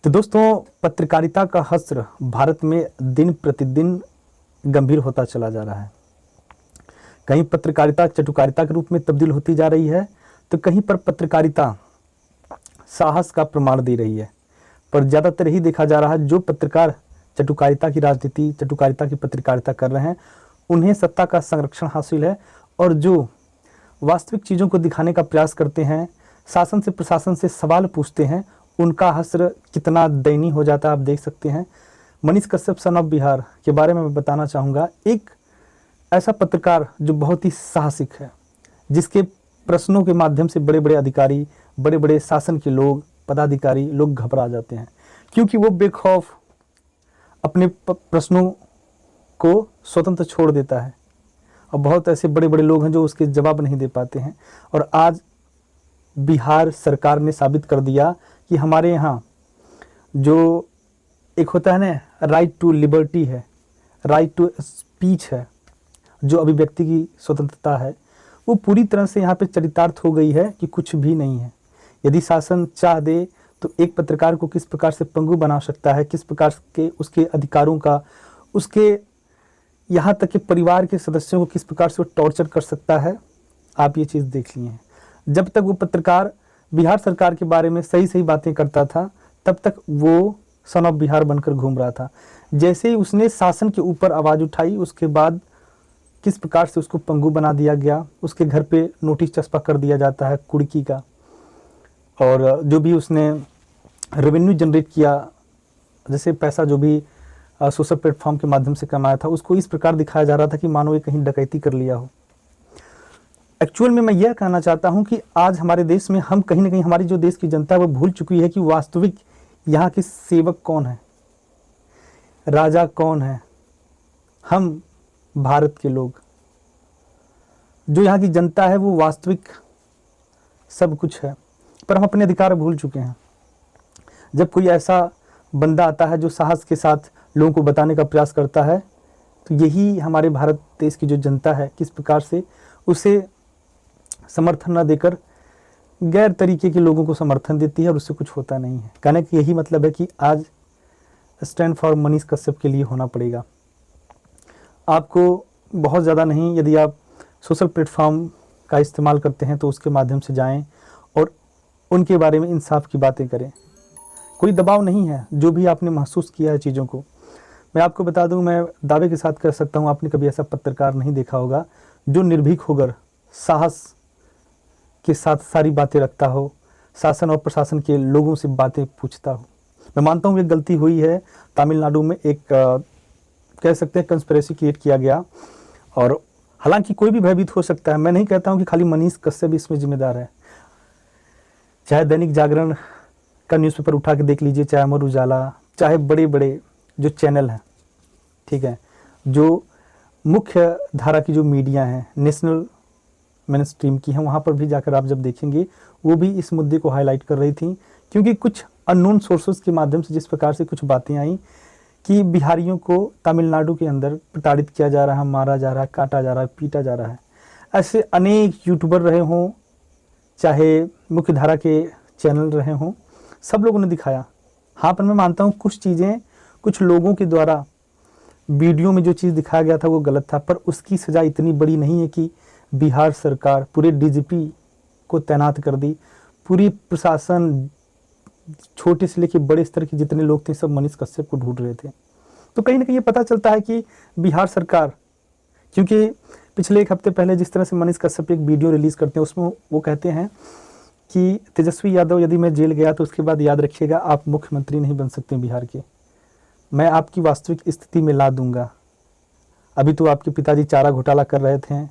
तो दोस्तों, पत्रकारिता का हश्र भारत में दिन प्रतिदिन गंभीर होता चला जा रहा है। कहीं पत्रकारिता चटुकारिता के रूप में तब्दील होती जा रही है, तो कहीं पर पत्रकारिता साहस का प्रमाण दे रही है। पर ज़्यादातर यही देखा जा रहा है, जो पत्रकार चटुकारिता की राजनीति, चटुकारिता की पत्रकारिता कर रहे हैं, उन्हें सत्ता का संरक्षण हासिल है, और जो वास्तविक चीज़ों को दिखाने का प्रयास करते हैं, शासन से प्रशासन से सवाल पूछते हैं, उनका हश्र कितना दयनीय हो जाता है आप देख सकते हैं। मनीष कश्यप सन ऑफ बिहार के बारे में मैं बताना चाहूँगा। एक ऐसा पत्रकार जो बहुत ही साहसिक है, जिसके प्रश्नों के माध्यम से बड़े बड़े अधिकारी, बड़े बड़े शासन के लोग, पदाधिकारी लोग घबरा जाते हैं, क्योंकि वो बेखौफ अपने प्रश्नों को स्वतंत्र छोड़ देता है। और बहुत ऐसे बड़े बड़े लोग हैं जो उसके जवाब नहीं दे पाते हैं। और आज बिहार सरकार ने साबित कर दिया कि हमारे यहाँ जो एक होता है ना, राइट टू लिबर्टी है, राइट टू स्पीच है, जो अभिव्यक्ति की स्वतंत्रता है, वो पूरी तरह से यहाँ पे चरितार्थ हो गई है कि कुछ भी नहीं है। यदि शासन चाह दे तो एक पत्रकार को किस प्रकार से पंगु बना सकता है, किस प्रकार के उसके अधिकारों का, उसके यहाँ तक कि परिवार के सदस्यों को किस प्रकार से वो टॉर्चर कर सकता है, आप ये चीज़ देख लिए हैं। जब तक वो पत्रकार बिहार सरकार के बारे में सही सही बातें करता था, तब तक वो सन ऑफ बिहार बनकर घूम रहा था। जैसे ही उसने शासन के ऊपर आवाज़ उठाई, उसके बाद किस प्रकार से उसको पंगु बना दिया गया, उसके घर पे नोटिस चस्पा कर दिया जाता है कुर्की का, और जो भी उसने रेवेन्यू जनरेट किया, जैसे पैसा जो भी सोशल प्लेटफॉर्म के माध्यम से कमाया था, उसको इस प्रकार दिखाया जा रहा था कि मानो ये कहीं डकैती कर लिया हो। एक्चुअल में मैं यह कहना चाहता हूं कि आज हमारे देश में हम कहीं ना कहीं, हमारी जो देश की जनता है वो भूल चुकी है कि वास्तविक यहाँ के सेवक कौन है, राजा कौन है। हम भारत के लोग, जो यहाँ की जनता है, वो वास्तविक सब कुछ है, पर हम अपने अधिकार भूल चुके हैं। जब कोई ऐसा बंदा आता है जो साहस के साथ लोगों को बताने का प्रयास करता है, तो यही हमारे भारत देश की जो जनता है किस प्रकार से उसे समर्थन न देकर गैर तरीके के लोगों को समर्थन देती है, और उससे कुछ होता नहीं है। कहने का यही मतलब है कि आज स्टैंड फॉर मनीष कश्यप के लिए होना पड़ेगा। आपको बहुत ज़्यादा नहीं, यदि आप सोशल प्लेटफॉर्म का इस्तेमाल करते हैं तो उसके माध्यम से जाएं और उनके बारे में इंसाफ की बातें करें। कोई दबाव नहीं है, जो भी आपने महसूस किया है चीज़ों को। मैं आपको बता दूं, मैं दावे के साथ कर सकता हूं, आपने कभी ऐसा पत्रकार नहीं देखा होगा जो निर्भीक होकर साहस के साथ सारी बातें रखता हो, शासन और प्रशासन के लोगों से बातें पूछता हो। मैं मानता हूँ ये गलती हुई है। तमिलनाडु में एक कह सकते हैं कंस्पिरेसी क्रिएट किया गया, और हालांकि कोई भी भयभीत हो सकता है। मैं नहीं कहता हूँ कि खाली मनीष कश्यप इसमें जिम्मेदार है। चाहे दैनिक जागरण का न्यूज़पेपर उठा के देख लीजिए, चाहे अमर उजाला, चाहे बड़े बड़े जो चैनल हैं, ठीक है, जो मुख्य धारा की जो मीडिया हैं, नेशनल मेन स्ट्रीम की हैं, वहाँ पर भी जाकर आप जब देखेंगे, वो भी इस मुद्दे को हाईलाइट कर रही थी। क्योंकि कुछ अननोन सोर्सेज के माध्यम से जिस प्रकार से कुछ बातें आई कि बिहारियों को तमिलनाडु के अंदर प्रताड़ित किया जा रहा है, मारा जा रहा है, काटा जा रहा है, पीटा जा रहा है, ऐसे अनेक यूट्यूबर रहे हों, चाहे मुख्य धारा के चैनल रहे हों, सब लोगों ने दिखाया। हाँ, पर मैं मानता हूँ कुछ चीज़ें कुछ लोगों के द्वारा वीडियो में जो चीज़ दिखाया गया था वो गलत था, पर उसकी सज़ा इतनी बड़ी नहीं है कि बिहार सरकार पूरे डीजीपी को तैनात कर दी। पूरी प्रशासन, छोटे से लेकर बड़े स्तर के जितने लोग थे, सब मनीष कश्यप को ढूंढ रहे थे। तो कहीं ना कहीं ये पता चलता है कि बिहार सरकार, क्योंकि पिछले एक हफ्ते पहले जिस तरह से मनीष कश्यप एक वीडियो रिलीज़ करते हैं, उसमें वो कहते हैं कि तेजस्वी यादव, यदि मैं जेल गया तो उसके बाद याद रखिएगा आप मुख्यमंत्री नहीं बन सकते बिहार के, मैं आपकी वास्तविक स्थिति में ला दूंगा। अभी तो आपके पिताजी चारा घोटाला कर रहे थे,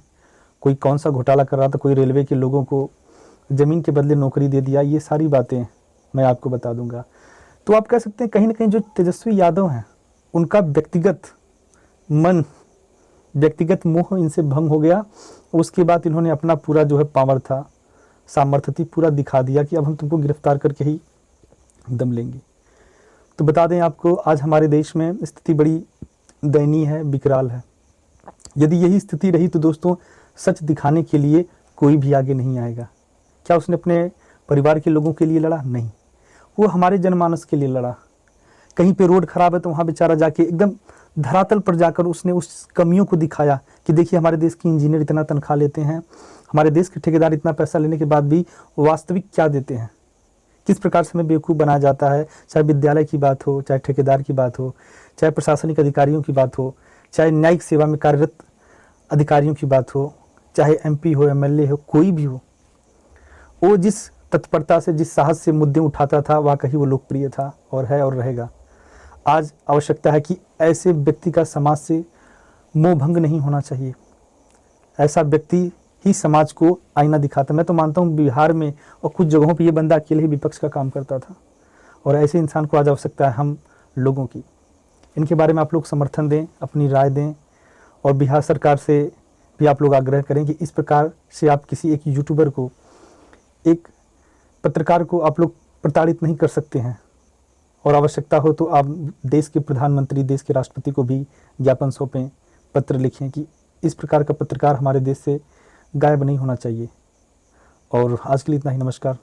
कोई कौन सा घोटाला कर रहा था, कोई रेलवे के लोगों को ज़मीन के बदले नौकरी दे दिया, ये सारी बातें मैं आपको बता दूंगा। तो आप कह सकते हैं कहीं ना कहीं जो तेजस्वी यादव हैं, उनका व्यक्तिगत मन, व्यक्तिगत मोह इनसे भंग हो गया। उसके बाद इन्होंने अपना पूरा जो है पावर था, सामर्थ्य थी, पूरा दिखा दिया कि अब हम तुमको गिरफ्तार करके ही दम लेंगे। तो बता दें आपको, आज हमारे देश में स्थिति बड़ी दयनीय है, विकराल है। यदि यही स्थिति रही तो दोस्तों, सच दिखाने के लिए कोई भी आगे नहीं आएगा। क्या उसने अपने परिवार के लोगों के लिए लड़ा? नहीं। वो हमारे जनमानस के लिए लड़ा। कहीं पे रोड खराब है तो वहाँ बेचारा जाके एकदम धरातल पर जाकर उसने उस कमियों को दिखाया कि देखिए हमारे देश के इंजीनियर इतना तनख्वाह लेते हैं, हमारे देश के ठेकेदार इतना पैसा लेने के बाद भी वास्तविक क्या देते हैं, किस प्रकार से हमें बेवकूफ़ बनाया जाता है। चाहे विद्यालय की बात हो, चाहे ठेकेदार की बात हो, चाहे प्रशासनिक अधिकारियों की बात हो, चाहे न्यायिक सेवा में कार्यरत अधिकारियों की बात हो, चाहे MP हो, MLA हो, कोई भी हो, वो जिस तत्परता से, जिस साहस से मुद्दे उठाता था, वाकई वो लोकप्रिय था और है और रहेगा। आज आवश्यकता है कि ऐसे व्यक्ति का समाज से मोहभंग नहीं होना चाहिए। ऐसा व्यक्ति ही समाज को आईना दिखाता। मैं तो मानता हूँ बिहार में और कुछ जगहों पे ये बंदा अकेले ही विपक्ष का काम करता था, और ऐसे इंसान को आज आवश्यकता है हम लोगों की। इनके बारे में आप लोग समर्थन दें, अपनी राय दें, और बिहार सरकार से भी आप लोग आग्रह करें कि इस प्रकार से आप किसी एक यूट्यूबर को, एक पत्रकार को आप लोग प्रताड़ित नहीं कर सकते हैं। और आवश्यकता हो तो आप देश के प्रधानमंत्री, देश के राष्ट्रपति को भी ज्ञापन सौंपें, पत्र लिखें कि इस प्रकार का पत्रकार हमारे देश से गायब नहीं होना चाहिए। और आज के लिए इतना ही। नमस्कार।